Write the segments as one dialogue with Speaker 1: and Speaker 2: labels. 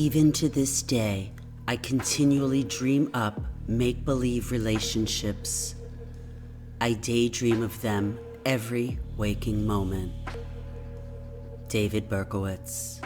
Speaker 1: Even to this day, I continually dream up make-believe relationships. I daydream of them every waking moment. David Berkowitz.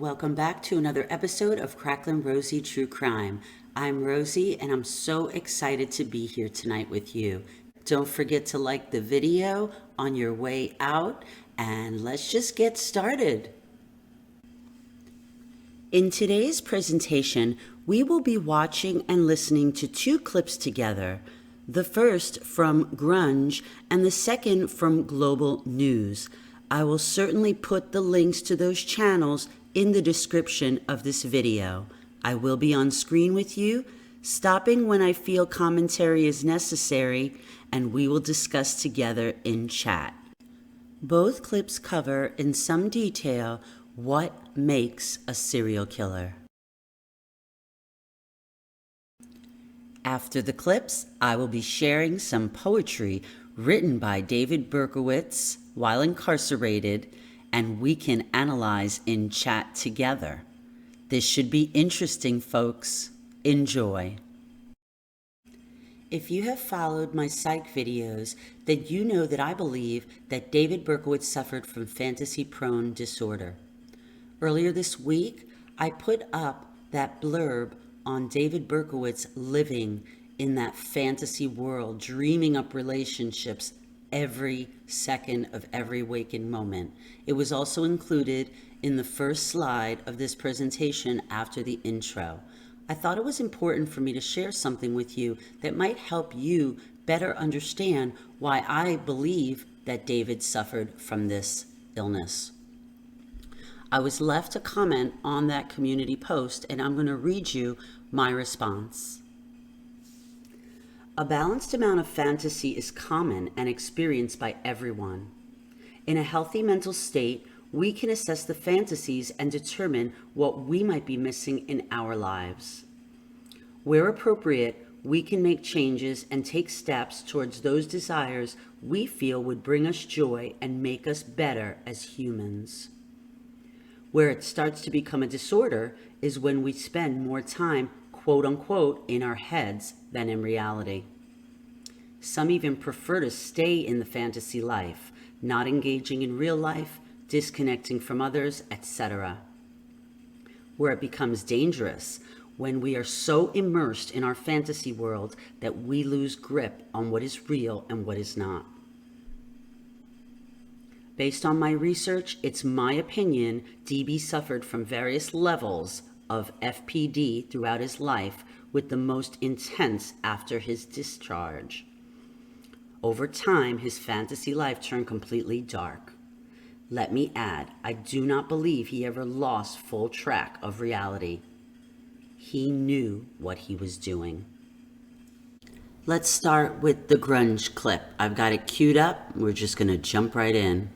Speaker 1: Welcome back to another episode of Cracklin' Rosie True Crime. I'm Rosie and I'm so excited to be here tonight with you. Don't forget to like the video on your way out and let's just get started. In today's presentation, we will be watching and listening to two clips together. The first from Grunge and the second from Global News. I will certainly put the links to those channels in the description of this video. I will be on screen with you, stopping when I feel commentary is necessary, and we will discuss together in chat. Both clips cover in some detail what makes a serial killer. After the clips, I will be sharing some poetry written by David Berkowitz while incarcerated, and we can analyze in chat together. This should be interesting, folks. Enjoy. If you have followed my psych videos, then you know that I believe that David Berkowitz suffered from fantasy-prone disorder. Earlier this week, I put up that blurb on David Berkowitz living in that fantasy world, dreaming up relationships every second of every waking moment. It was also included in the first slide of this presentation after the intro. I thought it was important for me to share something with you that might help you better understand why I believe that David suffered from this illness. I was left a comment on that community post, and I'm going to read you my response. A balanced amount of fantasy is common and experienced by everyone. In a healthy mental state, we can assess the fantasies and determine what we might be missing in our lives. Where appropriate, we can make changes and take steps towards those desires we feel would bring us joy and make us better as humans. Where it starts to become a disorder is when we spend more time, quote unquote, in our heads than in reality. Some even prefer to stay in the fantasy life, not engaging in real life, disconnecting from others, etc. Where it becomes dangerous, when we are so immersed in our fantasy world that we lose grip on what is real and what is not. Based on my research, it's my opinion DB suffered from various levels of FPD throughout his life, with the most intense after his discharge. Over time, his fantasy life turned completely dark. Let me add, I do not believe he ever lost full track of reality. He knew what he was doing. Let's start with the grunge clip. I've got it queued up. We're just going to jump right in.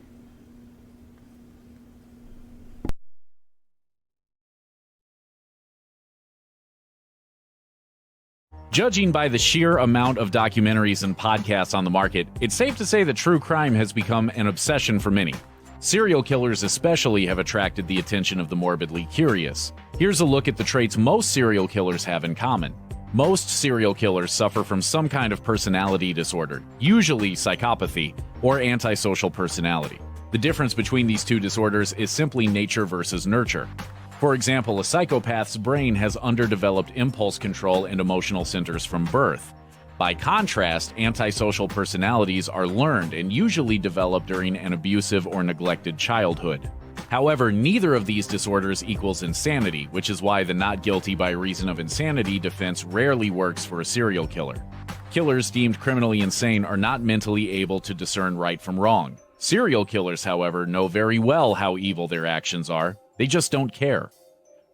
Speaker 2: Judging by the sheer amount of documentaries and podcasts on the market, it's safe to say that true crime has become an obsession for many. Serial killers especially have attracted the attention of the morbidly curious. Here's a look at the traits most serial killers have in common. Most serial killers suffer from some kind of personality disorder, usually psychopathy or antisocial personality. The difference between these two disorders is simply nature versus nurture. For example, a psychopath's brain has underdeveloped impulse control and emotional centers from birth. By contrast, antisocial personalities are learned and usually develop during an abusive or neglected childhood. However, neither of these disorders equals insanity, which is why the not guilty by reason of insanity defense rarely works for a serial killer. Killers deemed criminally insane are not mentally able to discern right from wrong. Serial killers, however, know very well how evil their actions are. They just don't care.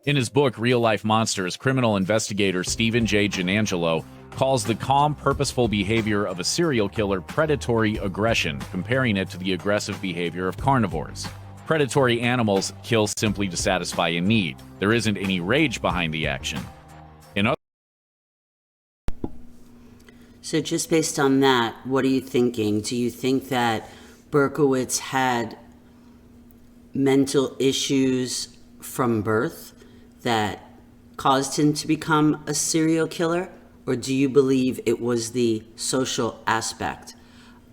Speaker 2: In his book, Real Life Monsters, criminal investigator Stephen J. Gianangelo calls the calm, purposeful behavior of a serial killer predatory aggression, comparing it to the aggressive behavior of carnivores. Predatory animals kill simply to satisfy a need. There isn't any rage behind the action. In other
Speaker 1: So just based on that, what are you thinking? Do you think that Berkowitz had mental issues from birth that caused him to become a serial killer? Or do you believe it was the social aspect?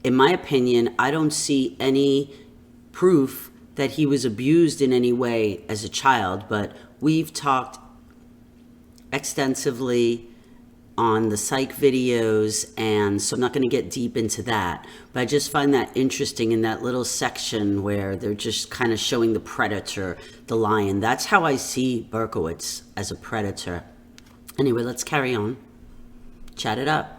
Speaker 1: In my opinion, I don't see any proof that he was abused in any way as a child, but we've talked extensively on the psych videos, and so I'm not going to get deep into that, but I just find that interesting in that little section where they're just kind of showing the predator, the lion. That's how I see Berkowitz, as a predator. Anyway, let's carry on. Chat it up.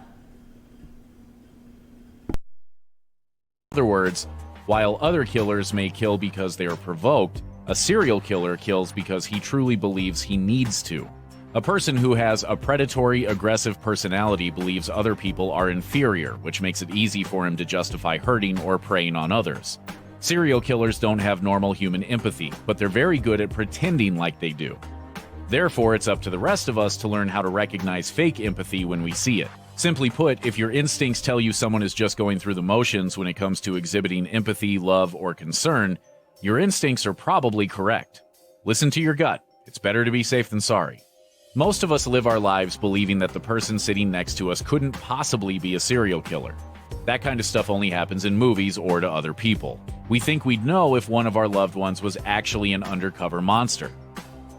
Speaker 2: other words, while other killers may kill because they are provoked, a serial killer kills because he truly believes he needs to. A person who has a predatory, aggressive personality believes other people are inferior, which makes it easy for him to justify hurting or preying on others. Serial killers don't have normal human empathy, but they're very good at pretending like they do. Therefore, it's up to the rest of us to learn how to recognize fake empathy when we see it. Simply put, if your instincts tell you someone is just going through the motions when it comes to exhibiting empathy, love, or concern, your instincts are probably correct. Listen to your gut. It's better to be safe than sorry. Most of us live our lives believing that the person sitting next to us couldn't possibly be a serial killer. That kind of stuff only happens in movies or to other people. We think we'd know if one of our loved ones was actually an undercover monster.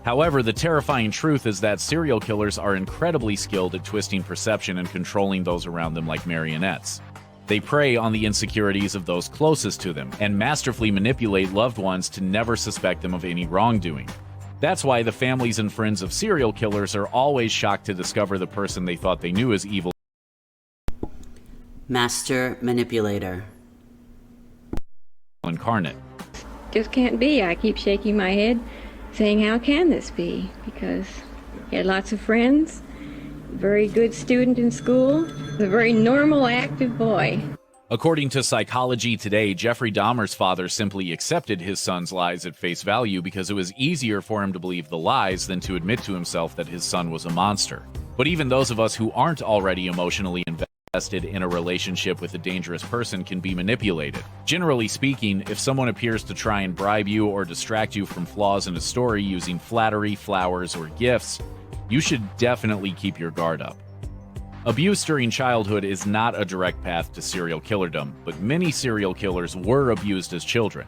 Speaker 2: However, the terrifying truth is that serial killers are incredibly skilled at twisting perception and controlling those around them like marionettes. They prey on the insecurities of those closest to them and masterfully manipulate loved ones to never suspect them of any wrongdoing. That's why the families and friends of serial killers are always shocked to discover the person they thought they knew as evil.
Speaker 1: Master manipulator.
Speaker 2: Incarnate.
Speaker 3: Just can't be. I keep shaking my head, saying, how can this be? Because he had lots of friends, very good student in school, a very normal, active boy.
Speaker 2: According to Psychology Today, Jeffrey Dahmer's father simply accepted his son's lies at face value because it was easier for him to believe the lies than to admit to himself that his son was a monster. But even those of us who aren't already emotionally invested in a relationship with a dangerous person can be manipulated. Generally speaking, if someone appears to try and bribe you or distract you from flaws in a story using flattery, flowers, or gifts, you should definitely keep your guard up. Abuse during childhood is not a direct path to serial killerdom, but many serial killers were abused as children.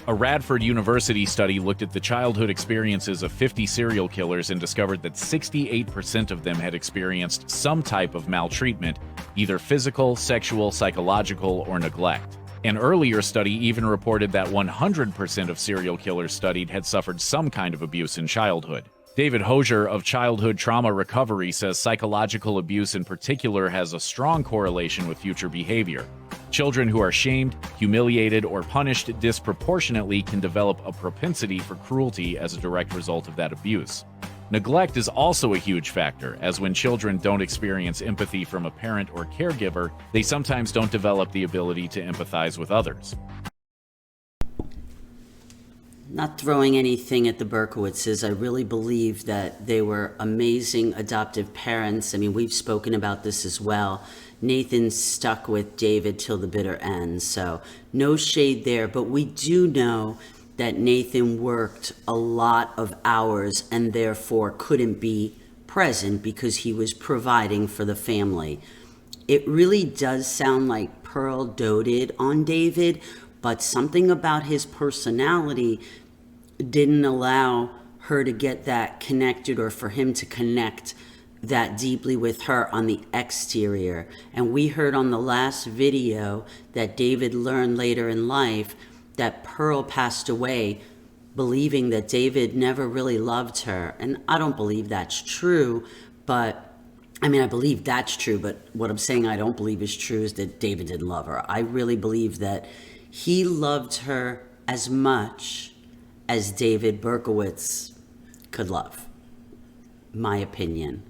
Speaker 2: A Radford University study looked at the childhood experiences of 50 serial killers and discovered that 68% of them had experienced some type of maltreatment, either physical, sexual, psychological, or neglect. An earlier study even reported that 100% of serial killers studied had suffered some kind of abuse in childhood. David Hosier of Childhood Trauma Recovery says psychological abuse in particular has a strong correlation with future behavior. Children who are shamed, humiliated, or punished disproportionately can develop a propensity for cruelty as a direct result of that abuse. Neglect is also a huge factor, as when children don't experience empathy from a parent or caregiver, they sometimes don't develop the ability to empathize with others.
Speaker 1: Not throwing anything at the Berkowitzes, I really believe that they were amazing adoptive parents. I mean, we've spoken about this as well. Nathan stuck with David till the bitter end, so no shade there. But we do know that Nathan worked a lot of hours and therefore couldn't be present because he was providing for the family. It really does sound like Pearl doted on David, but something about his personality didn't allow her to get that connected, or for him to connect that deeply with her on the exterior. And we heard on the last video that David learned later in life that Pearl passed away believing that David never really loved her. And I don't believe that's true, but I mean, I believe that's true, but what I'm saying I don't believe is true is that David didn't love her. I really believe that he loved her as much as David Berkowitz could love. My opinion.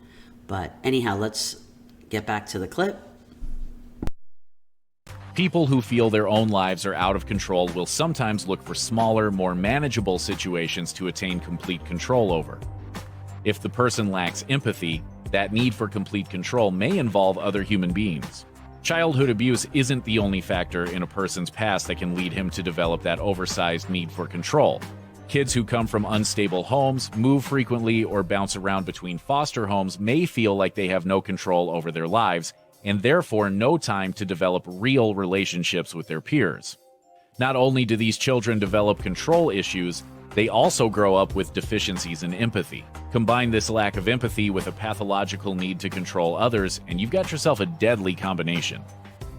Speaker 1: But anyhow, let's get back to the clip.
Speaker 2: People who feel their own lives are out of control will sometimes look for smaller, more manageable situations to attain complete control over. If the person lacks empathy, that need for complete control may involve other human beings. Childhood abuse isn't the only factor in a person's past that can lead him to develop that oversized need for control. Kids who come from unstable homes, move frequently, or bounce around between foster homes may feel like they have no control over their lives, and therefore no time to develop real relationships with their peers. Not only do these children develop control issues, they also grow up with deficiencies in empathy. Combine this lack of empathy with a pathological need to control others, and you've got yourself a deadly combination.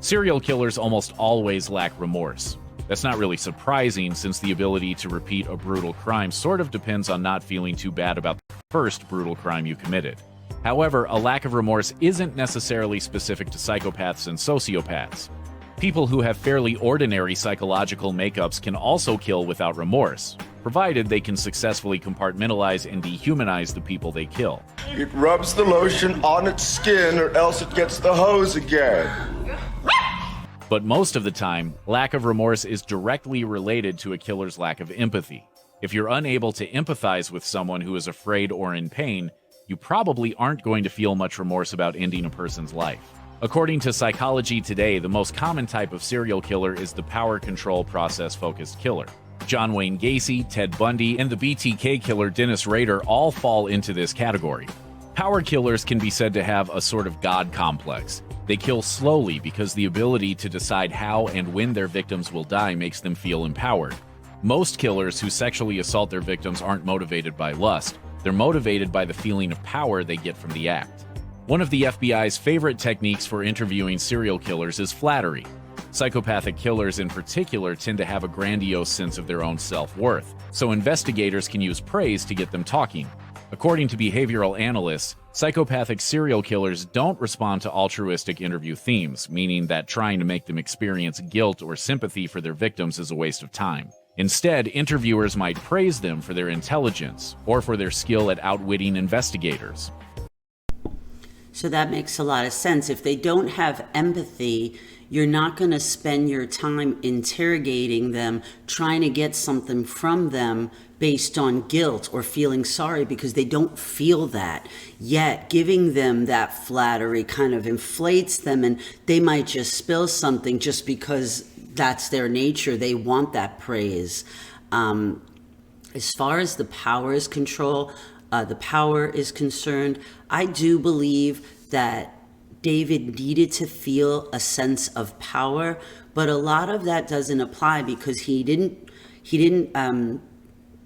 Speaker 2: Serial killers almost always lack remorse. That's not really surprising, since the ability to repeat a brutal crime sort of depends on not feeling too bad about the first brutal crime you committed. However, a lack of remorse isn't necessarily specific to psychopaths and sociopaths. People who have fairly ordinary psychological makeups can also kill without remorse, provided they can successfully compartmentalize and dehumanize the people they kill.
Speaker 4: It rubs the lotion on its skin, or else it gets the hose again.
Speaker 2: But most of the time, lack of remorse is directly related to a killer's lack of empathy. If you're unable to empathize with someone who is afraid or in pain, you probably aren't going to feel much remorse about ending a person's life. According to Psychology Today, the most common type of serial killer is the power control process-focused killer. John Wayne Gacy, Ted Bundy, and the BTK killer Dennis Rader all fall into this category. Power killers can be said to have a sort of God complex. They kill slowly because the ability to decide how and when their victims will die makes them feel empowered. Most killers who sexually assault their victims aren't motivated by lust. They're motivated by the feeling of power they get from the act. One of the FBI's favorite techniques for interviewing serial killers is flattery. Psychopathic killers in particular tend to have a grandiose sense of their own self-worth, so investigators can use praise to get them talking. According to behavioral analysts, psychopathic serial killers don't respond to altruistic interview themes, meaning that trying to make them experience guilt or sympathy for their victims is a waste of time. Instead, interviewers might praise them for their intelligence or for their skill at outwitting investigators.
Speaker 1: So that makes a lot of sense. If they don't have empathy, you're not going to spend your time interrogating them, trying to get something from them based on guilt or feeling sorry, because they don't feel that. Yet giving them that flattery kind of inflates them, and they might just spill something just because that's their nature. They want that praise. As far as the power is concerned, I do believe that David needed to feel a sense of power, but a lot of that doesn't apply because he didn't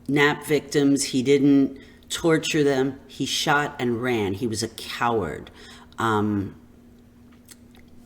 Speaker 1: nap victims, he didn't torture them, he shot and ran. He was a coward.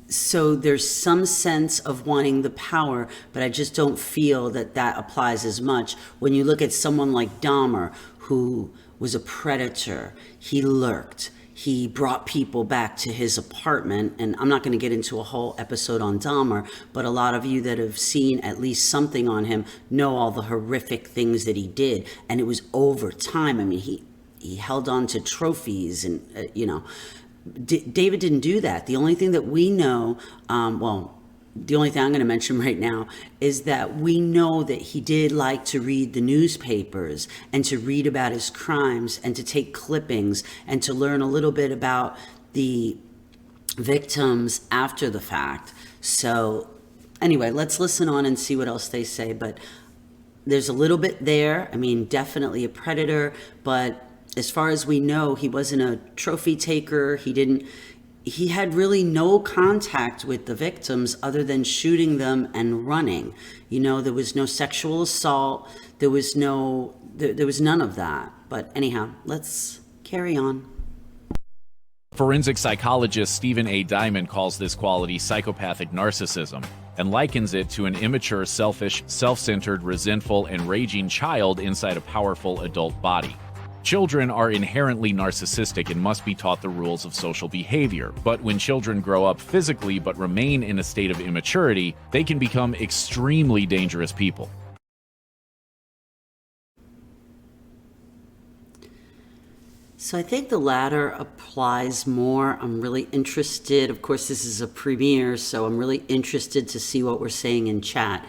Speaker 1: So there's some sense of wanting the power, but I just don't feel that that applies as much. When you look at someone like Dahmer, who was a predator, he lurked, he brought people back to his apartment, and I'm not going to get into a whole episode on Dahmer, but a lot of you that have seen at least something on him know all the horrific things that he did, and it was over time. I mean, he held on to trophies, and David didn't do that. The only thing that we know, the only thing I'm going to mention right now is that we know that he did like to read the newspapers and to read about his crimes and to take clippings and to learn a little bit about the victims after the fact. So anyway, let's listen on and see what else they say. But there's a little bit there. I mean, definitely a predator, but as far as we know, he wasn't a trophy taker. He had really no contact with the victims other than shooting them and running. There was no sexual assault. There was none of that. But anyhow, let's carry on.
Speaker 2: Forensic psychologist Stephen A. Diamond calls this quality psychopathic narcissism and likens it to an immature, selfish, self-centered, resentful, and raging child inside a powerful adult body. Children are inherently narcissistic and must be taught the rules of social behavior, but when children grow up physically but remain in a state of immaturity, they can become extremely dangerous people.
Speaker 1: So I think the latter applies more. I'm really interested. Of course, this is a premiere, so I'm really interested to see what we're saying in chat.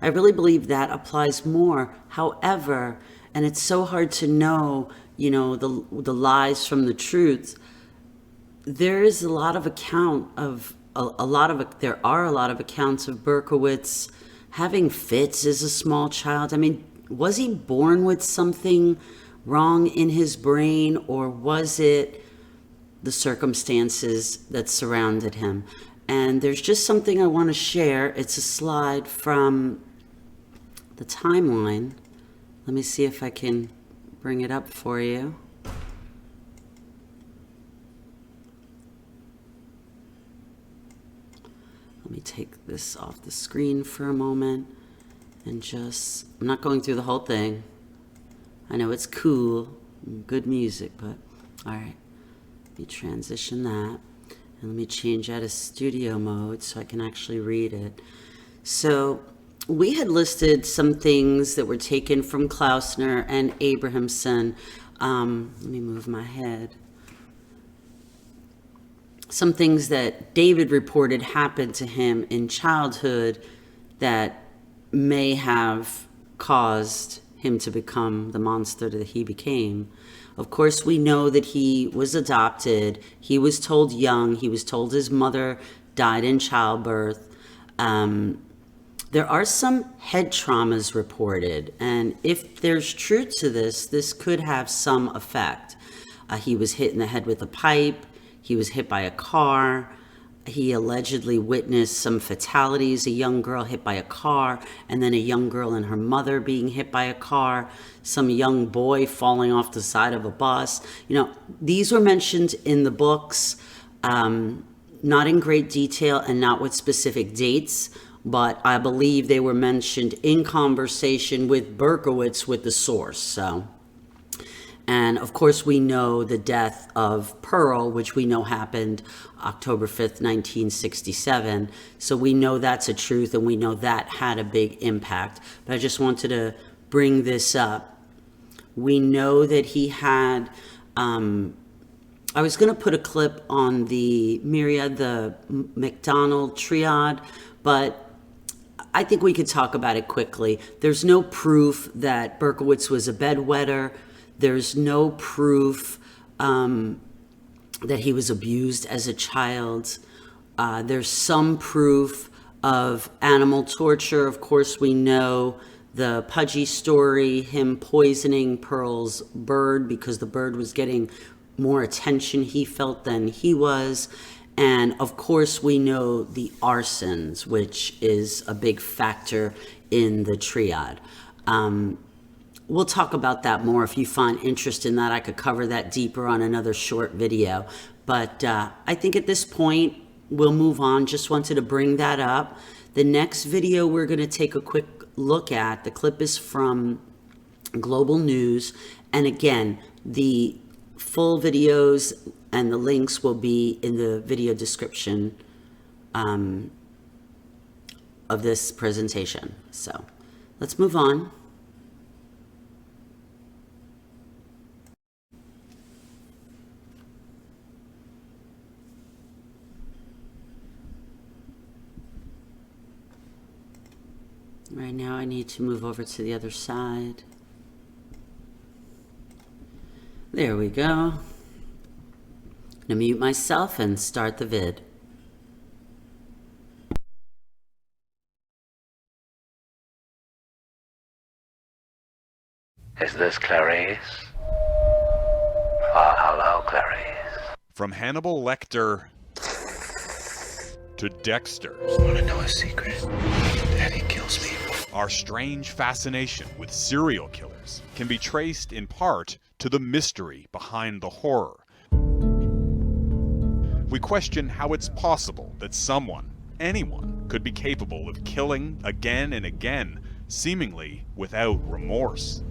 Speaker 1: I really believe that applies more. However, and it's so hard to know, the lies from the truth. There is a lot of there are a lot of accounts of Berkowitz having fits as a small child. I mean, was he born with something wrong in his brain, or was it the circumstances that surrounded him? And there's just something I want to share. It's a slide from the timeline. Let me see if I can bring it up for you. Let me take this off the screen for a moment and I'm not going through the whole thing. I know it's cool, good music, but all right. Let me transition that, and let me change out of studio mode so I can actually read it. So we had listed some things that were taken from Klausner and Abrahamson. Let me move my head. Some things that David reported happened to him in childhood that may have caused him to become the monster that he became. Of course, we know that he was adopted. He was told young. He was told his mother died in childbirth. There are some head traumas reported, and if there's truth to this, this could have some effect. He was hit in the head with a pipe. He was hit by a car. He allegedly witnessed some fatalities, a young girl hit by a car, and then a young girl and her mother being hit by a car, some young boy falling off the side of a bus. These were mentioned in the books, not in great detail and not with specific dates, but I believe they were mentioned in conversation with Berkowitz, with the source. And of course, we know the death of Pearl, which we know happened October 5th, 1967. So we know that's a truth, and we know that had a big impact. But I just wanted to bring this up. We know that he had, I was going to put a clip on the myriad, the McDonald triad, but I think we could talk about it quickly. There's no proof that Berkowitz was a bedwetter. There's no proof that he was abused as a child. There's some proof of animal torture. Of course, we know the Pudgy story, him poisoning Pearl's bird because the bird was getting more attention, he felt, than he was. And of course, we know the arsons, which is a big factor in the triad. We'll talk about that more. If you find interest in that, I could cover that deeper on another short video. But I think at this point, we'll move on. Just wanted to bring that up. The next video we're going to take a quick look at, the clip is from Global News. And again, the full videos and the links will be in the video description of this presentation. So let's move on. Right now I need to move over to the other side. There we go. I'm gonna mute myself and start the vid.
Speaker 5: Is this Clarice? Hello, Clarice.
Speaker 6: From Hannibal Lecter to Dexter.
Speaker 5: Wanna know a secret? Daddy kills people.
Speaker 6: Our strange fascination with serial killers can be traced in part to the mystery behind the horror. We question how it's possible that someone, anyone, could be capable of killing again and again, seemingly without remorse.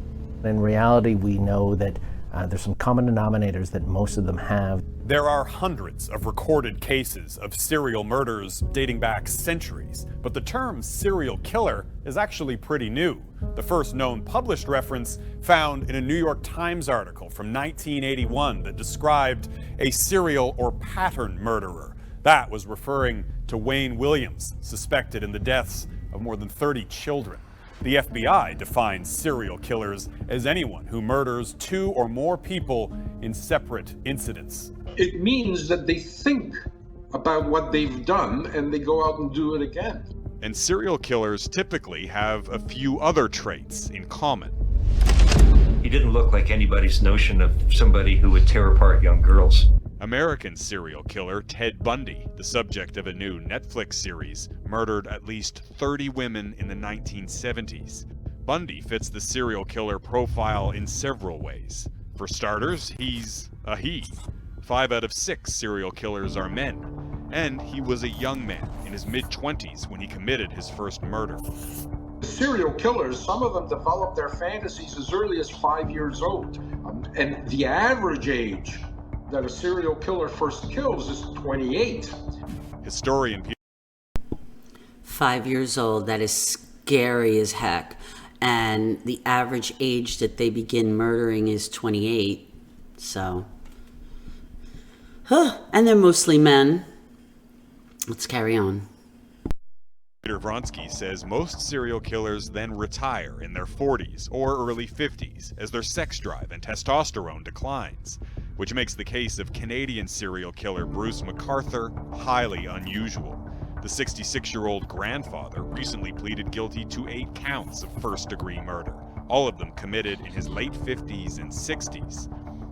Speaker 7: In reality, we know that There's some common denominators that most of them have.
Speaker 8: There are hundreds of recorded cases of serial murders dating back centuries, but the term serial killer is actually pretty new. The first known published reference found in a New York Times article from 1981 that described a serial or pattern murderer. That was referring to Wayne Williams, suspected in the deaths of more than 30 children. The FBI defines serial killers as anyone who murders 2 or more people in separate incidents.
Speaker 9: It means that they think about what they've done and they go out and do it again.
Speaker 6: And serial killers typically have a few other traits in common.
Speaker 10: He didn't look like anybody's notion of somebody who would tear apart young girls.
Speaker 6: American serial killer Ted Bundy, the subject of a new Netflix series, murdered at least 30 women in the 1970s. Bundy fits the serial killer profile in several ways. For starters, he's a he. 5 out of 6 serial killers are men. And he was a young man in his mid-20s when he committed his first murder.
Speaker 9: Serial killers, some of them develop their fantasies as early as 5 years old. And the average age that a serial killer first kills is 28.
Speaker 6: Historian
Speaker 1: 5 years old, that is scary as heck. And the average age that they begin murdering is 28. So, and they're mostly men. Let's carry on.
Speaker 6: Peter Vronsky says most serial killers then retire in their 40s or early 50s as their sex drive and testosterone declines, which makes the case of Canadian serial killer Bruce McArthur highly unusual. The 66-year-old grandfather recently pleaded guilty to 8 counts of first-degree murder, all of them committed in his late 50s and 60s.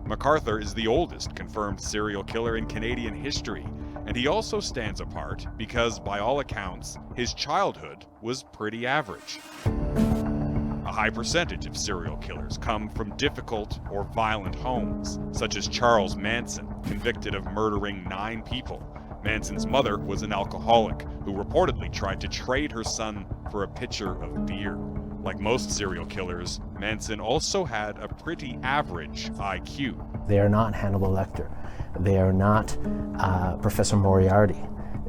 Speaker 6: McArthur is the oldest confirmed serial killer in Canadian history, and he also stands apart because, by all accounts, his childhood was pretty average. A high percentage of serial killers come from difficult or violent homes, such as Charles Manson, convicted of murdering 9 people. Manson's mother was an alcoholic who reportedly tried to trade her son for a pitcher of beer. Like most serial killers, Manson also had a pretty average IQ.
Speaker 7: They are not Hannibal Lecter. They are not Professor Moriarty.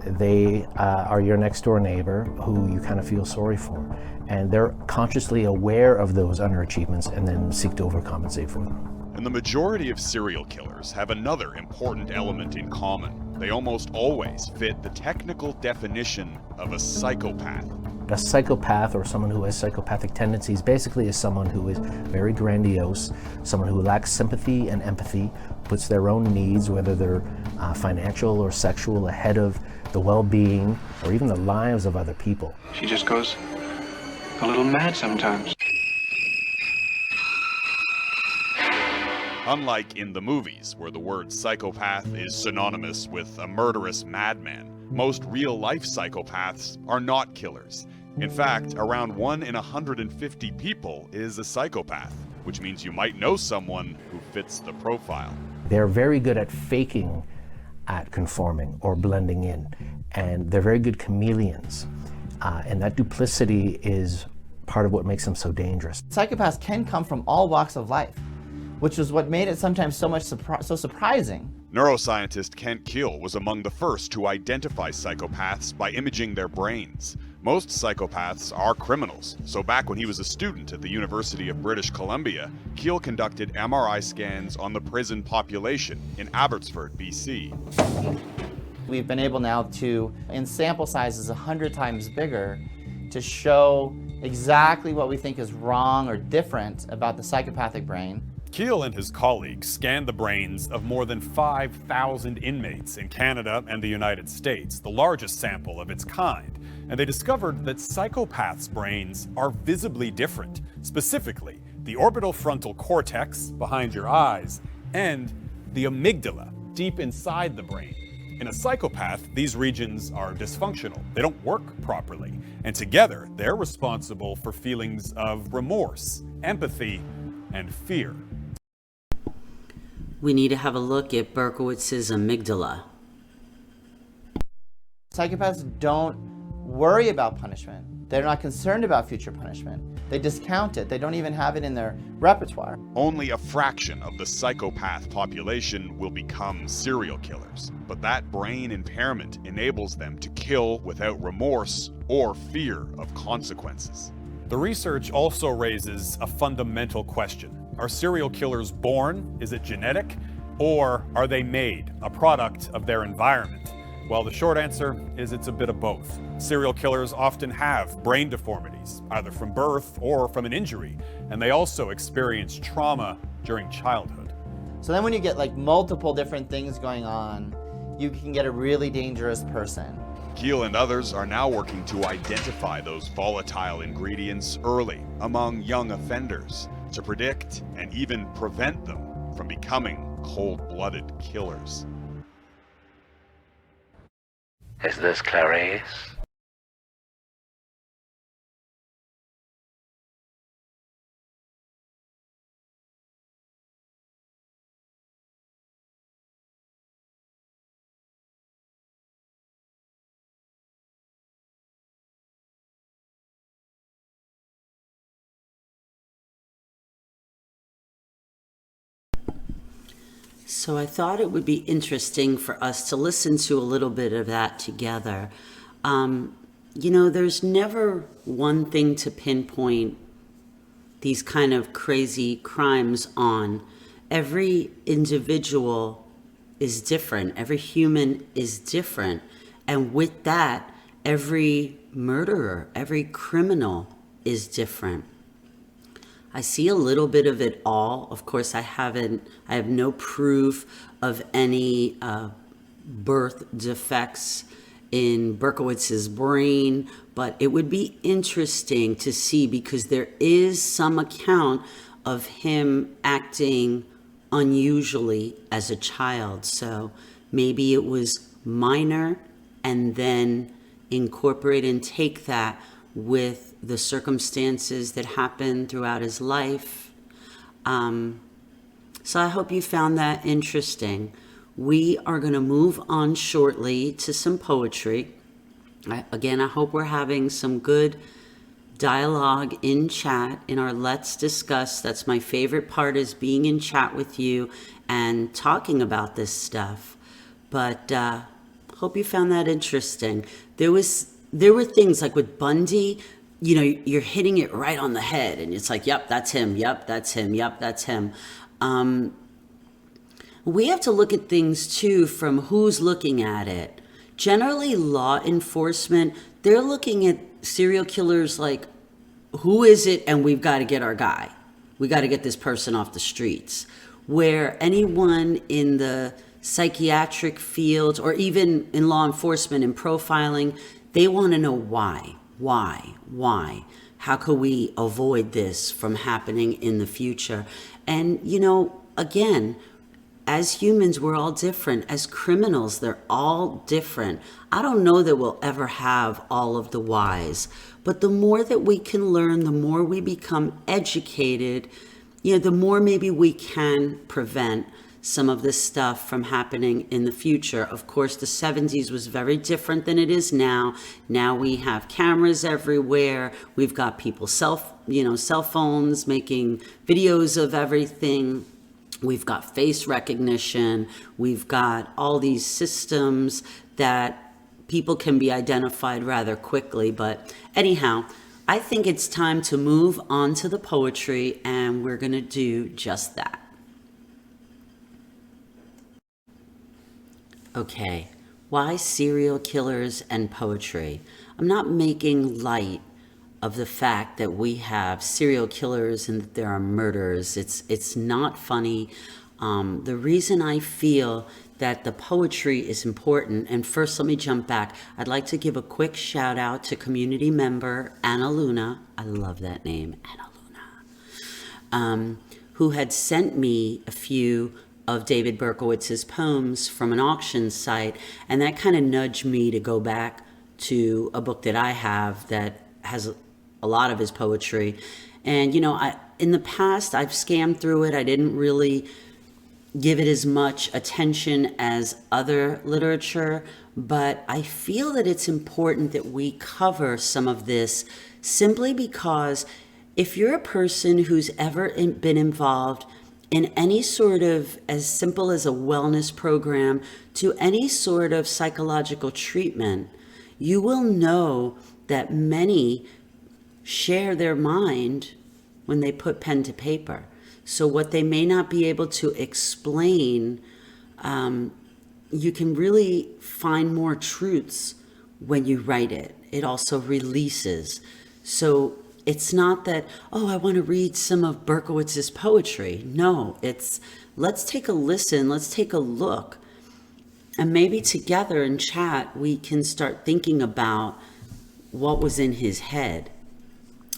Speaker 7: They are your next door neighbor who you kind of feel sorry for. And they're consciously aware of those underachievements and then seek to overcompensate for them.
Speaker 6: And the majority of serial killers have another important element in common. They almost always fit the technical definition of a psychopath.
Speaker 7: A psychopath, or someone who has psychopathic tendencies, basically is someone who is very grandiose, someone who lacks sympathy and empathy, puts their own needs, whether they're financial or sexual, ahead of the well-being or even the lives of other people.
Speaker 5: She just goes a little mad sometimes.
Speaker 6: Unlike in the movies, where the word psychopath is synonymous with a murderous madman, most real-life psychopaths are not killers. In fact, around 1 in 150 people is a psychopath, which means you might know someone who fits the profile.
Speaker 7: They're very good at faking at conforming or blending in, and they're very good chameleons. And that duplicity is part of what makes them so dangerous.
Speaker 11: Psychopaths can come from all walks of life, which is what made it sometimes so surprising.
Speaker 6: Neuroscientist Kent Keel was among the first to identify psychopaths by imaging their brains. Most psychopaths are criminals, so back when he was a student at the University of British Columbia, Keel conducted MRI scans on the prison population in Abbotsford, BC.
Speaker 11: We've been able now to, in sample sizes 100 times bigger, to show exactly what we think is wrong or different about the psychopathic brain.
Speaker 8: Keel and his colleagues scanned the brains of more than 5,000 inmates in Canada and the United States, the largest sample of its kind, and they discovered that psychopaths' brains are visibly different, specifically the orbital frontal cortex behind your eyes and the amygdala deep inside the brain. In a psychopath, these regions are dysfunctional. They don't work properly, and together they're responsible for feelings of remorse, empathy, and fear.
Speaker 1: We need to have a look at Berkowitz's amygdala.
Speaker 11: Psychopaths don't worry about punishment. They're not concerned about future punishment. They discount it. They don't even have it in their repertoire.
Speaker 6: Only a fraction of the psychopath population will become serial killers, but that brain impairment enables them to kill without remorse or fear of consequences.
Speaker 8: The research also raises a fundamental question. Are serial killers born? Is it genetic? Or are they made, a product of their environment? Well, the short answer is it's a bit of both. Serial killers often have brain deformities, either from birth or from an injury, and they also experience trauma during childhood.
Speaker 11: So then when you get like multiple different things going on, you can get a really dangerous person.
Speaker 6: Keel and others are now working to identify those volatile ingredients early among young offenders to predict and even prevent them from becoming cold-blooded killers.
Speaker 12: Is this Clarice?
Speaker 1: So I thought it would be interesting for us to listen to a little bit of that together. You know, there's never one thing to pinpoint these kind of crazy crimes on. Every individual is different. Every human is different. And with that, every murderer, every criminal is different. I see a little bit of it all. Of course, I have no proof of any birth defects in Berkowitz's brain, but it would be interesting to see because there is some account of him acting unusually as a child. So maybe it was minor and then incorporate and take that with the circumstances that happened throughout his life. So I hope you found that interesting. We are going to move on shortly to some poetry. Again, I hope we're having some good dialogue in chat in our Let's Discuss. That's my favorite part, is being in chat with you and talking about this stuff. But hope you found that interesting. There were things like with Bundy, you know, you're hitting it right on the head and it's like, yep, that's him. Yep, that's him. Yep, that's him. We have to look at things too from who's looking at it. Generally, law enforcement, they're looking at serial killers like, who is it? And we've got to get our guy. We got to get this person off the streets. Where anyone in the psychiatric field or even in law enforcement and profiling, they want to know why. How could we avoid this from happening in the future? And, you know, again, as humans, we're all different. As criminals, they're all different. I don't know that we'll ever have all of the whys, but the more that we can learn, the more we become educated, you know, the more maybe we can prevent some of this stuff from happening in the future. Of course, the 70s was very different than it is now. Now we have cameras everywhere. We've got people cell phones making videos of everything. We've got face recognition. We've got all these systems that people can be identified rather quickly. But anyhow, I think it's time to move on to the poetry, and we're going to do just that. Okay, why serial killers and poetry? I'm not making light of the fact that we have serial killers and that there are murderers. It's not funny. The reason I feel that the poetry is important, and first let me jump back. I'd like to give a quick shout out to community member Anna Luna. I love that name, Anna Luna, who had sent me a few of David Berkowitz's poems from an auction site, and that kind of nudged me to go back to a book that I have that has a lot of his poetry. And, you know, in the past, I've scammed through it. I didn't really give it as much attention as other literature, but I feel that it's important that we cover some of this simply because if you're a person who's ever been involved in any sort of, as simple as a wellness program to any sort of psychological treatment, you will know that many share their mind when they put pen to paper. So what they may not be able to explain, you can really find more truths when you write it. It also releases. So it's not that, oh, I want to read some of Berkowitz's poetry. No, it's let's take a listen, let's take a look. And maybe together in chat, we can start thinking about what was in his head.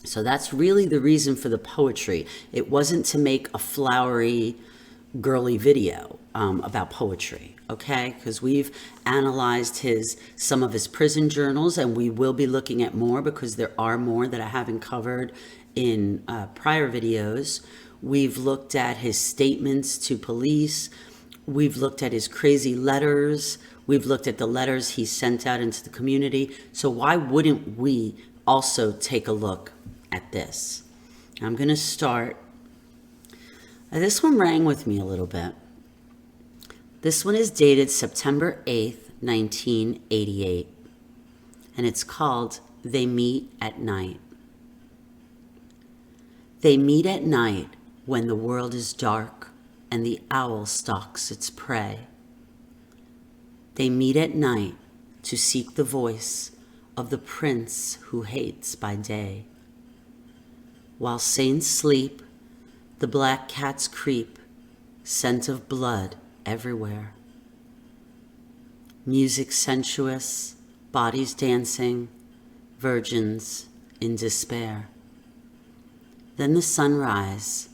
Speaker 1: So that's really the reason for the poetry. It wasn't to make a flowery, girly video about poetry, okay? Because we've analyzed some of his prison journals, and we will be looking at more because there are more that I haven't covered in prior videos. We've looked at his statements to police. We've looked at his crazy letters. We've looked at the letters he sent out into the community. So why wouldn't we also take a look at this? I'm going to start. This one rang with me a little bit. This one is dated September 8th, 1988. And it's called They Meet at Night. They meet at night when the world is dark and the owl stalks its prey. They meet at night to seek the voice of the prince who hates by day. While saints sleep, the black cats creep, scent of blood everywhere. Music sensuous, bodies dancing, virgins in despair. Then the sunrise,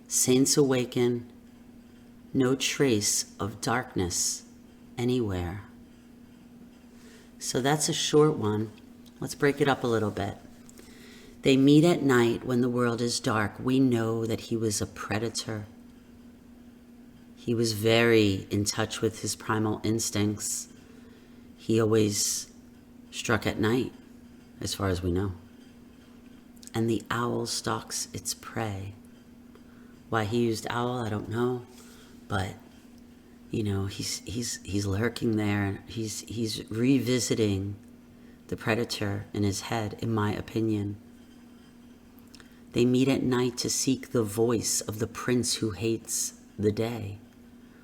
Speaker 1: saints awaken, no trace of darkness anywhere. So that's a short one. Let's break it up a little bit. They meet at night when the world is dark. We know that he was a predator. He was very in touch with his primal instincts. He always struck at night, as far as we know. And the owl stalks its prey. Why he used owl, I don't know, but you know, he's lurking there. He's revisiting the predator in his head, in my opinion. They meet at night to seek the voice of the prince who hates the day.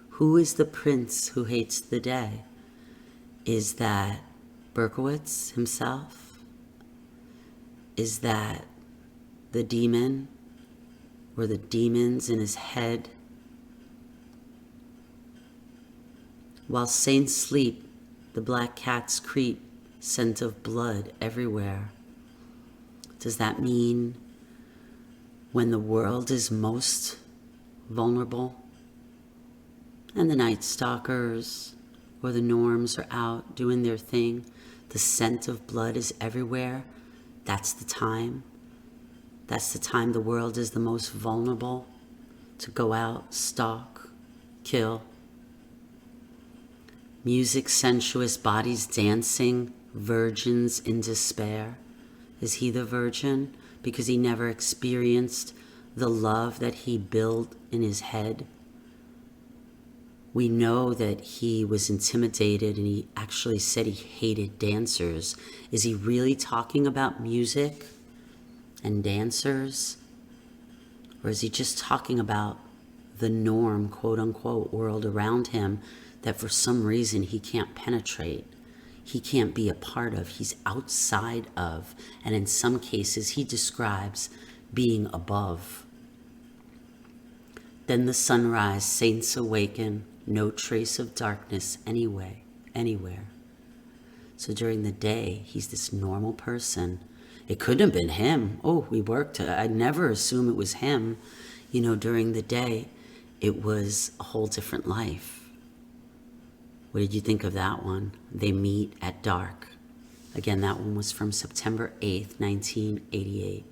Speaker 1: Who is the prince who hates the day? Is that Berkowitz himself? Is that the demon or the demons in his head? While saints sleep, the black cats creep, scent of blood everywhere. Does that mean when the world is most vulnerable and the night stalkers or the norms are out doing their thing, the scent of blood is everywhere? That's the time. That's the time the world is the most vulnerable to go out, stalk, kill. Music sensuous, bodies dancing, virgins in despair. Is he the virgin because he never experienced the love that he built in his head? We know that he was intimidated and he actually said he hated dancers. Is he really talking about music and dancers? Or is he just talking about the norm, quote unquote, world around him that for some reason he can't penetrate, he can't be a part of, he's outside of, and in some cases he describes being above. Then the sunrise, saints awaken, no trace of darkness anywhere. So during the day, he's this normal person. It couldn't have been him. Oh, we worked. I'd never assume it was him. You know, during the day, it was a whole different life. What did you think of that one? They meet at dark. Again, that one was from September 8th, 1988.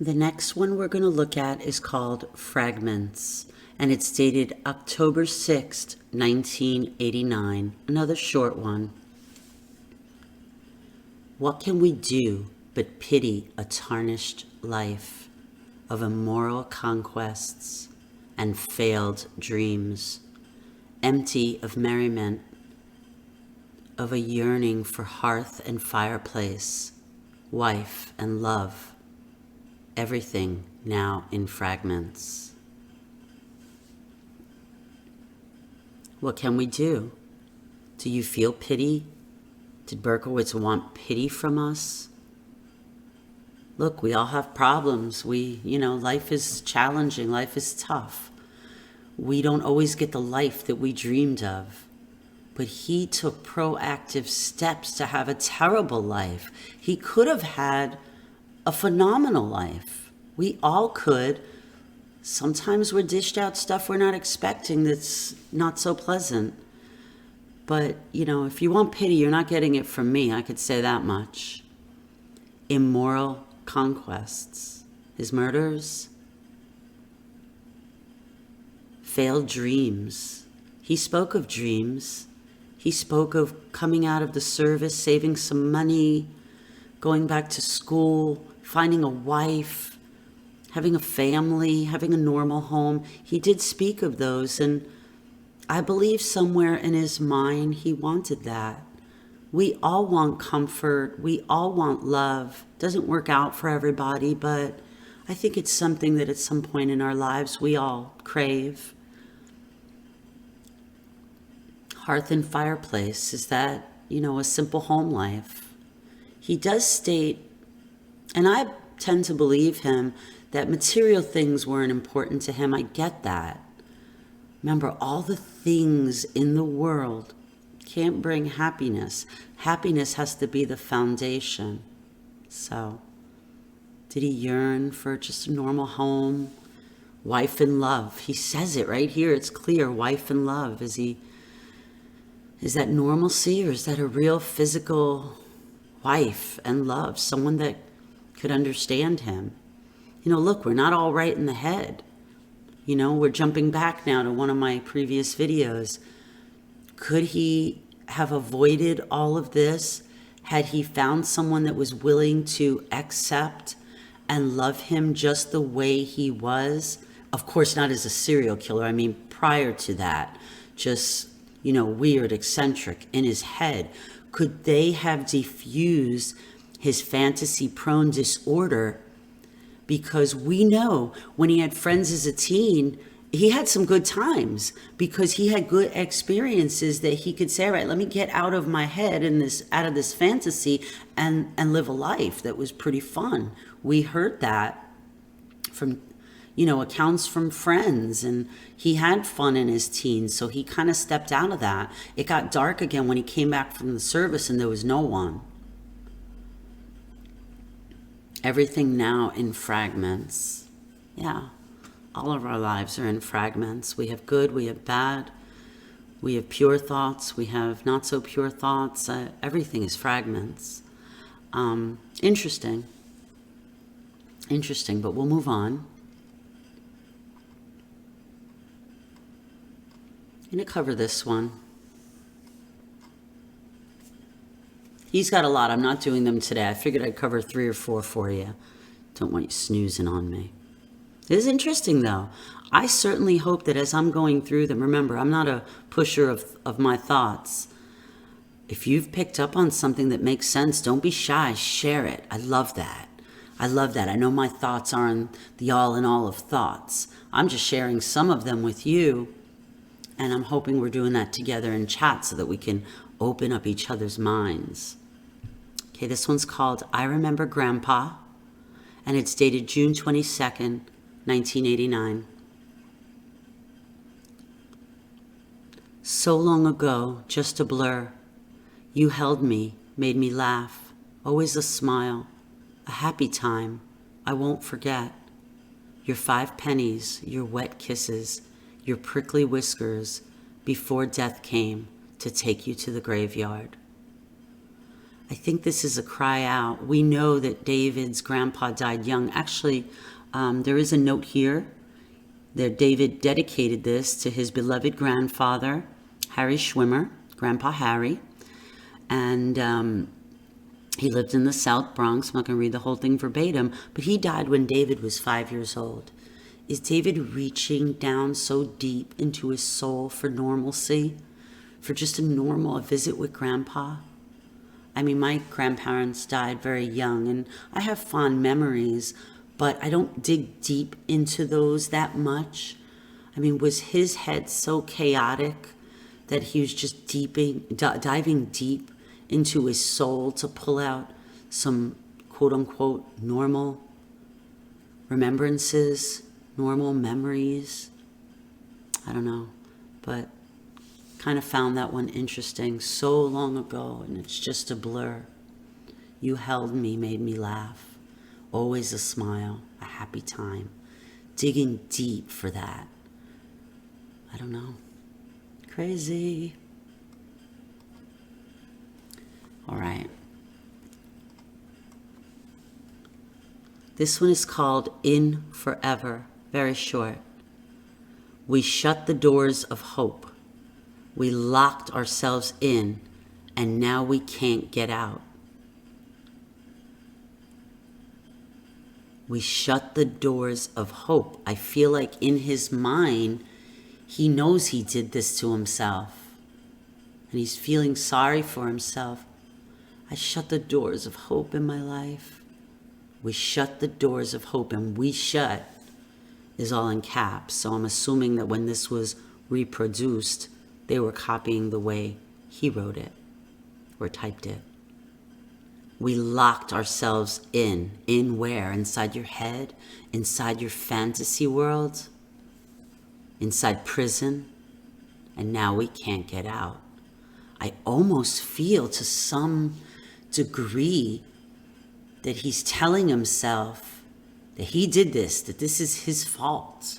Speaker 1: The next one we're going to look at is called Fragments, and it's dated October 6th, 1989. Another short one. What can we do but pity a tarnished life of immoral conquests and failed dreams, empty of merriment, of a yearning for hearth and fireplace, wife and love, everything now in fragments. What can we do? Do you feel pity? Did Berkowitz want pity from us? Look, we all have problems. Life is challenging. Life is tough. We don't always get the life that we dreamed of. But he took proactive steps to have a terrible life. He could have had a phenomenal life. We all could. Sometimes we're dished out stuff we're not expecting that's not so pleasant. But, if you want pity, you're not getting it from me. I could say that much. Immoral conquests. His murders. Failed dreams. He spoke of dreams. He spoke of coming out of the service, saving some money, going back to school, finding a wife, having a family, having a normal home. He did speak of those, and I believe somewhere in his mind he wanted that. We all want comfort. We all want love. Doesn't work out for everybody, but I think it's something that at some point in our lives we all crave. Hearth and fireplace, is that, a simple home life? He does state, and I tend to believe him, that material things weren't important to him. I get that. Remember, all the things in the world can't bring happiness. Happiness has to be the foundation. So, did he yearn for just a normal home? Wife and love. He says it right here. It's clear. Wife and love. Is that normalcy, or is that a real physical wife and love? Someone that could understand him. Look, we're not all right in the head. We're jumping back now to one of my previous videos. Could he have avoided all of this had he found someone that was willing to accept and love him just the way he was? Of course, not as a serial killer. I mean, prior to that, just, weird, eccentric in his head. Could they have diffused his fantasy-prone disorder? Because we know when he had friends as a teen, he had some good times because he had good experiences that he could say, all right, let me get out of my head and out of this fantasy and live a life that was pretty fun. We heard that from, accounts from friends, and he had fun in his teens. So he kind of stepped out of that. It got dark again when he came back from the service and there was no one. Everything now in fragments. Yeah, all of our lives are in fragments. We have good, we have bad, we have pure thoughts, we have not so pure thoughts. Everything is fragments. Interesting, but we'll move on. I'm going to cover this one. He's got a lot. I'm not doing them today. I figured I'd cover 3 or 4 for you. Don't want you snoozing on me. It is interesting, though. I certainly hope that as I'm going through them, remember, I'm not a pusher of my thoughts. If you've picked up on something that makes sense, don't be shy. Share it. I love that. I love that. I know my thoughts aren't the all in all of thoughts. I'm just sharing some of them with you. And I'm hoping we're doing that together in chat so that we can open up each other's minds. Okay, this one's called I Remember Grandpa, and it's dated June 22nd, 1989. So long ago, just a blur, you held me, made me laugh, always a smile, a happy time I won't forget. Your 5 pennies, your wet kisses, your prickly whiskers before death came to take you to the graveyard. I think this is a cry out. We know that David's grandpa died young. Actually, there is a note here that David dedicated this to his beloved grandfather, Harry Schwimmer, Grandpa Harry. And he lived in the South Bronx. I'm not going to read the whole thing verbatim, but he died when David was 5 years old. Is David reaching down so deep into his soul for normalcy, for just a visit with Grandpa? I mean, my grandparents died very young, and I have fond memories, but I don't dig deep into those that much. I mean, was his head so chaotic that he was just diving deep into his soul to pull out some quote-unquote normal remembrances, normal memories? I don't know, but kind of found that one interesting. So long ago, and it's just a blur. You held me, made me laugh. Always a smile, a happy time. Digging deep for that. I don't know. Crazy. All right. This one is called In Forever. Very short. We shut the doors of hope. We locked ourselves in, and now we can't get out. We shut the doors of hope. I feel like in his mind, he knows he did this to himself, and he's feeling sorry for himself. I shut the doors of hope in my life. We shut the doors of hope, and we shut is all in caps. So I'm assuming that when this was reproduced, they were copying the way he wrote it or typed it. We locked ourselves in. In where? Inside your head? Inside your fantasy world? Inside prison? And now we can't get out. I almost feel to some degree that he's telling himself that he did this, that this is his fault.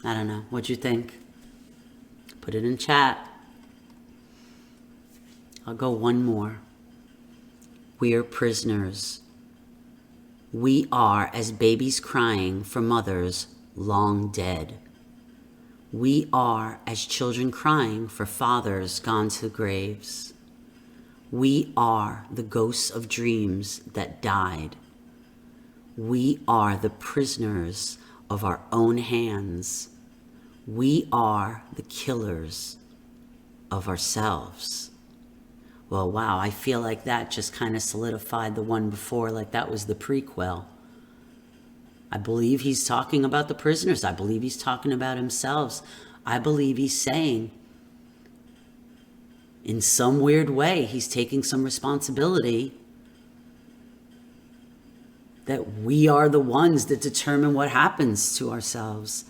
Speaker 1: I don't know. What'd you think? Put it in chat. I'll go one more. We're prisoners. We are as babies crying for mothers long dead. We are as children crying for fathers gone to the graves. We are the ghosts of dreams that died. We are the prisoners of our own hands. We are the killers of ourselves. Well, wow, I feel like that just kind of solidified the one before, like that was the prequel. I believe he's talking about the prisoners. I believe he's talking about himself. I believe he's saying, in some weird way, he's taking some responsibility that we are the ones that determine what happens to ourselves.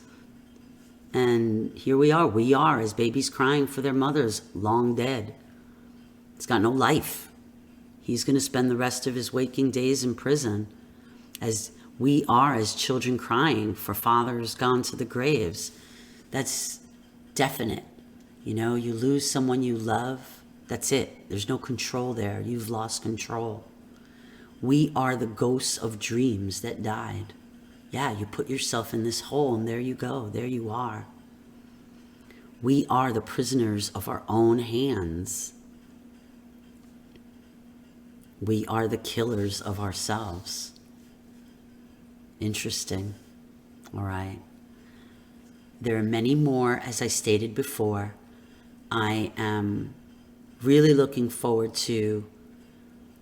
Speaker 1: And here we are as babies crying for their mothers long dead. It's got no life. He's going to spend the rest of his waking days in prison, as we are as children crying for fathers gone to the graves. That's definite. You know, you lose someone you love, that's it. There's no control there. You've lost control. We are the ghosts of dreams that died. Yeah, you put yourself in this hole and there you go. There you are. We are the prisoners of our own hands. We are the killers of ourselves. Interesting. All right. There are many more, as I stated before. I am really looking forward to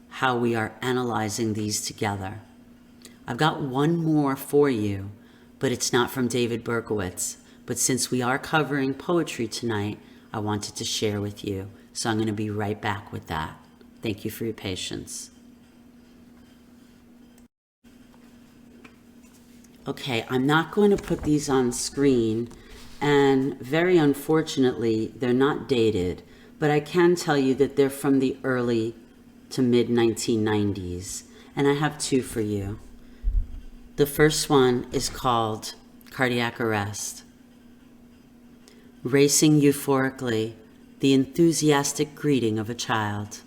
Speaker 1: how we are analyzing these together. I've got one more for you, but it's not from David Berkowitz. But since we are covering poetry tonight, I wanted to share with you. So I'm going to be right back with that. Thank you for your patience. Okay, I'm not going to put these on screen, and very unfortunately, they're not dated, but I can tell you that they're from the early to mid 1990s, and I have two for you. The first one is called Cardiac Arrest. Racing euphorically, the enthusiastic greeting of a child.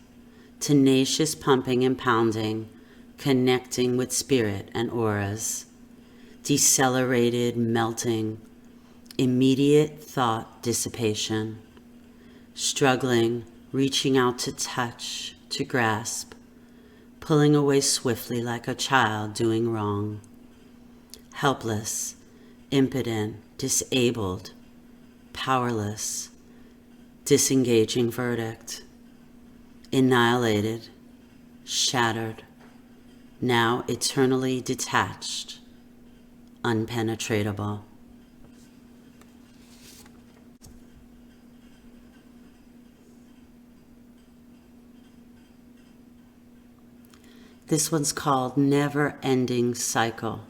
Speaker 1: tenacious pumping and pounding, connecting with spirit and auras, decelerated melting, immediate thought dissipation, struggling, reaching out to touch, to grasp, pulling away swiftly like a child doing wrong, helpless, impotent, disabled, powerless, disengaging verdict, annihilated, shattered, now eternally detached, unpenetratable. This one's called Never Ending Cycle.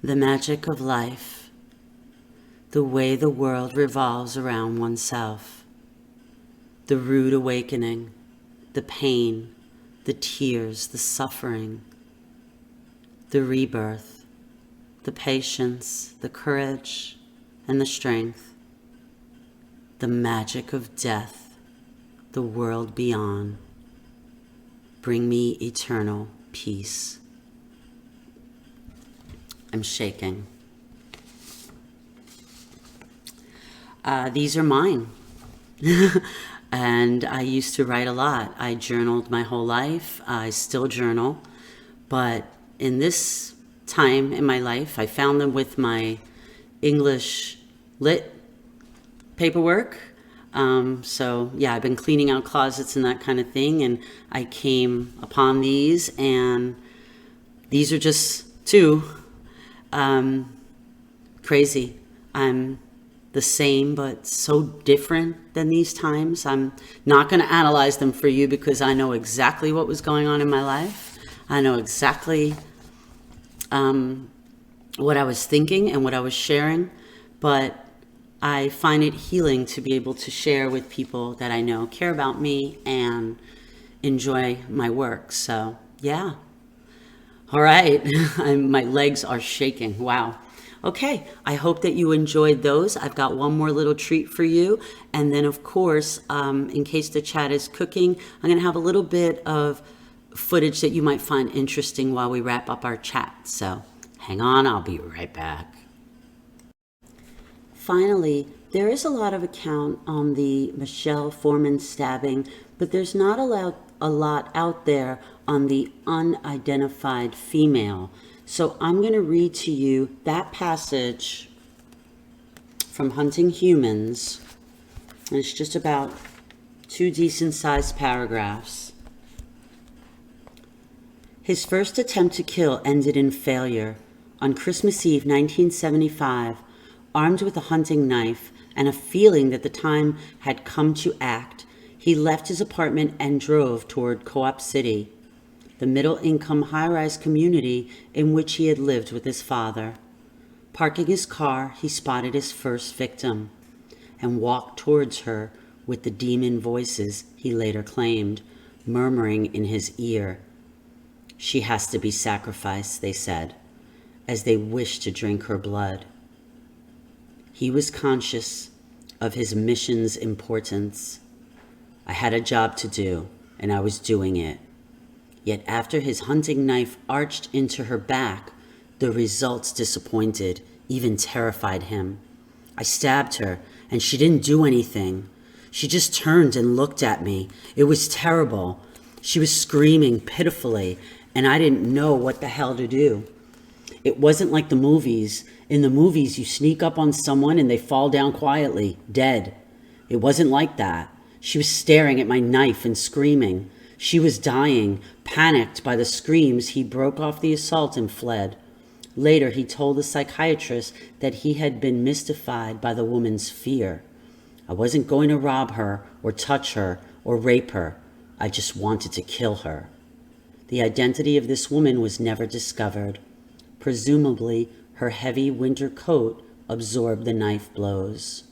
Speaker 1: The magic of life, the way the world revolves around oneself, the rude awakening, the pain, the tears, the suffering, the rebirth, the patience, the courage, and the strength, the magic of death, the world beyond. Bring me eternal peace. I'm shaking. These are mine. And I used to write a lot. I journaled my whole life. I still journal. But in this time in my life, I found them with my English lit paperwork. So yeah, I've been cleaning out closets and that kind of thing, and I came upon these, and these are just two. Crazy. I'm the same, but so different than these times. I'm not going to analyze them for you because I know exactly what was going on in my life. I know exactly what I was thinking and what I was sharing, but I find it healing to be able to share with people that I know care about me and enjoy my work. So yeah. All right. My legs are shaking. Wow. Okay. I hope that you enjoyed those. I've got one more little treat for you. And then of course, in case the chat is cooking, I'm going to have a little bit of footage that you might find interesting while we wrap up our chat. So hang on. I'll be right back. Finally, there is a lot of account on the Michelle Foreman stabbing, but there's not a lot out there on the unidentified female. So I'm going to read to you that passage from Hunting Humans. And it's just about 2 decent-sized paragraphs. His first attempt to kill ended in failure. On Christmas Eve, 1975, armed with a hunting knife and a feeling that the time had come to act, he left his apartment and drove toward Co-op City, the middle-income high-rise community in which he had lived with his father. Parking his car, he spotted his first victim and walked towards her with the demon voices, he later claimed, murmuring in his ear. "She has to be sacrificed," they said, as they wished to drink her blood. He was conscious of his mission's importance. I had a job to do, and I was doing it. Yet after his hunting knife arched into her back, the results disappointed, even terrified him. I stabbed her, and she didn't do anything. She just turned and looked at me. It was terrible. She was screaming pitifully, and I didn't know what the hell to do. It wasn't like the movies. In the movies, you sneak up on someone and they fall down quietly, dead. It wasn't like that. She was staring at my knife and screaming. She was dying. Panicked by the screams, he broke off the assault and fled. Later, he told the psychiatrist that he had been mystified by the woman's fear. I wasn't going to rob her or touch her or rape her. I just wanted to kill her. The identity of this woman was never discovered. Presumably, her heavy winter coat absorbed the knife blows.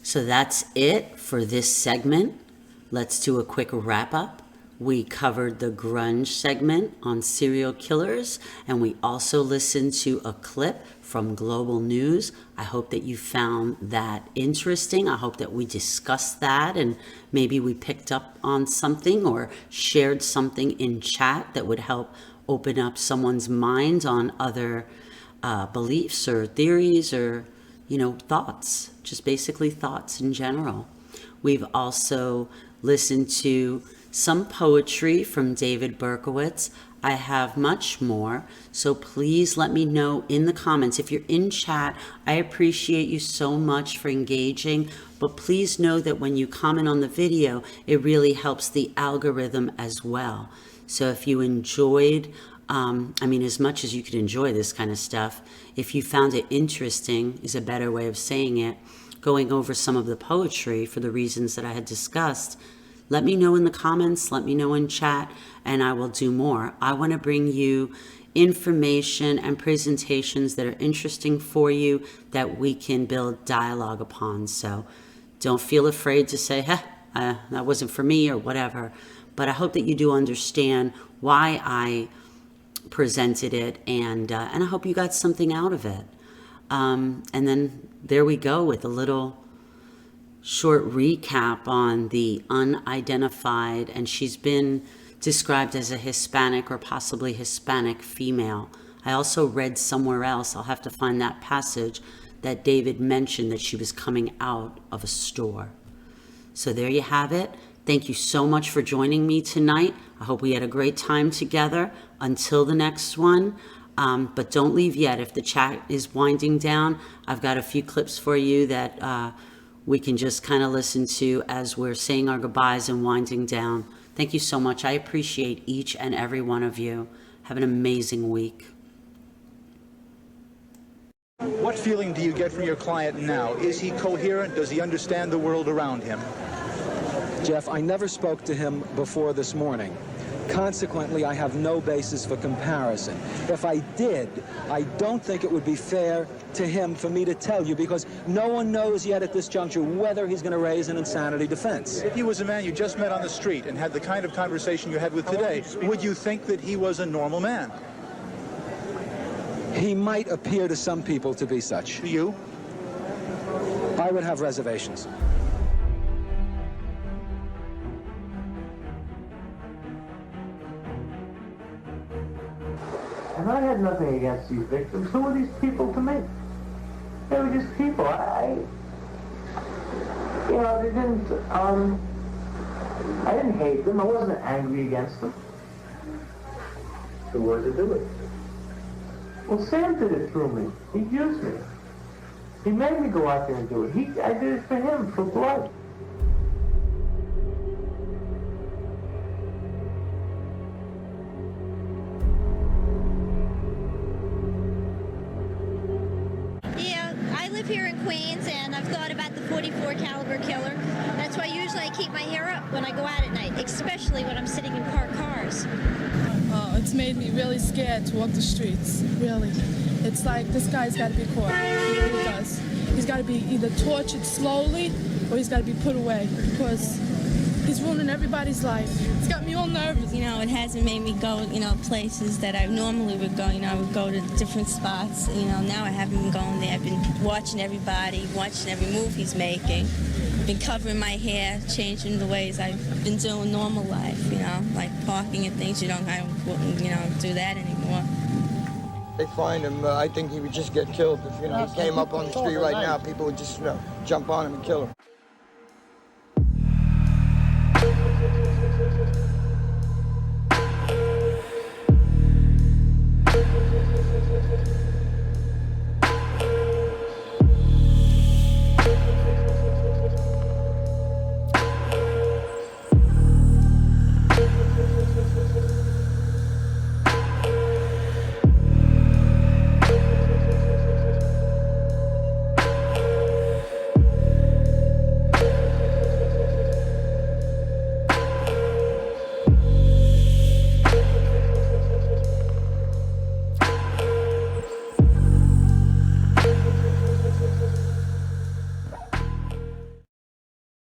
Speaker 1: So that's it for this segment. Let's do a quick wrap up We covered the grunge segment on serial killers, and we also listened to a clip from Global News. I hope that you found that interesting. I hope that we discussed that and maybe we picked up on something or shared something in chat that would help open up someone's mind on other beliefs or theories or, thoughts, just basically thoughts in general. We've also listened to some poetry from David Berkowitz. I have much more, so please let me know in the comments. If you're in chat, I appreciate you so much for engaging, but please know that when you comment on the video, it really helps the algorithm as well. So if you enjoyed, as much as you could enjoy this kind of stuff, if you found it interesting is a better way of saying it, going over some of the poetry for the reasons that I had discussed, let me know in the comments, let me know in chat, and I will do more. I want to bring you information and presentations that are interesting for you that we can build dialogue upon. So don't feel afraid to say, that wasn't for me or whatever. But I hope that you do understand why I presented it, and I hope you got something out of it. And then there we go with a little short recap on the unidentified, and she's been described as a Hispanic or possibly Hispanic female. I also read somewhere else, I'll have to find that passage, that David mentioned that she was coming out of a store. So there you have it. Thank you so much for joining me tonight. I hope we had a great time together. Until the next one. But don't leave yet. If the chat is winding down, I've got a few clips for you that we can just kind of listen to as we're saying our goodbyes and winding down. Thank you so much. I appreciate each and every one of you. Have an amazing week.
Speaker 13: What feeling do you get from your client now? Is he coherent? Does he understand the world around him?
Speaker 14: Jeff, I never spoke to him before this morning. Consequently, I have no basis for comparison. If I did, I don't think it would be fair to him for me to tell you, because no one knows yet at this juncture whether he's going to raise an insanity defense.
Speaker 13: If he was a man you just met on the street and had the kind of conversation you had with today, would you think that he was a normal man?
Speaker 14: He might appear to some people to be such.
Speaker 13: To you?
Speaker 14: I would have reservations.
Speaker 15: And I had nothing against these victims. Who were these people to me? They were just people. I didn't hate them. I wasn't angry against them. Who was to do it? Well, Sam did it through me. He used me. He made me go out there and do it. I did it for him, for blood.
Speaker 16: Here in Queens, and I've thought about the .44 caliber killer. That's why usually I keep my hair up when I go out at night, especially when I'm sitting in parked cars.
Speaker 17: It's made me really scared to walk the streets, really. It's like, this guy's got to be caught. He really does. He's got to be either tortured slowly or he's got to be put away, because he's ruining everybody's life. It's got me all nervous.
Speaker 18: It hasn't made me go, places that I normally would go. I would go to different spots. Now I haven't been going there. I've been watching everybody, watching every move he's making. Been covering my hair, changing the ways I've been doing normal life, like parking and things. I wouldn't, do that anymore.
Speaker 19: They find him, I think he would just get killed. If, he came up on the street right now, people would just, jump on him and kill him.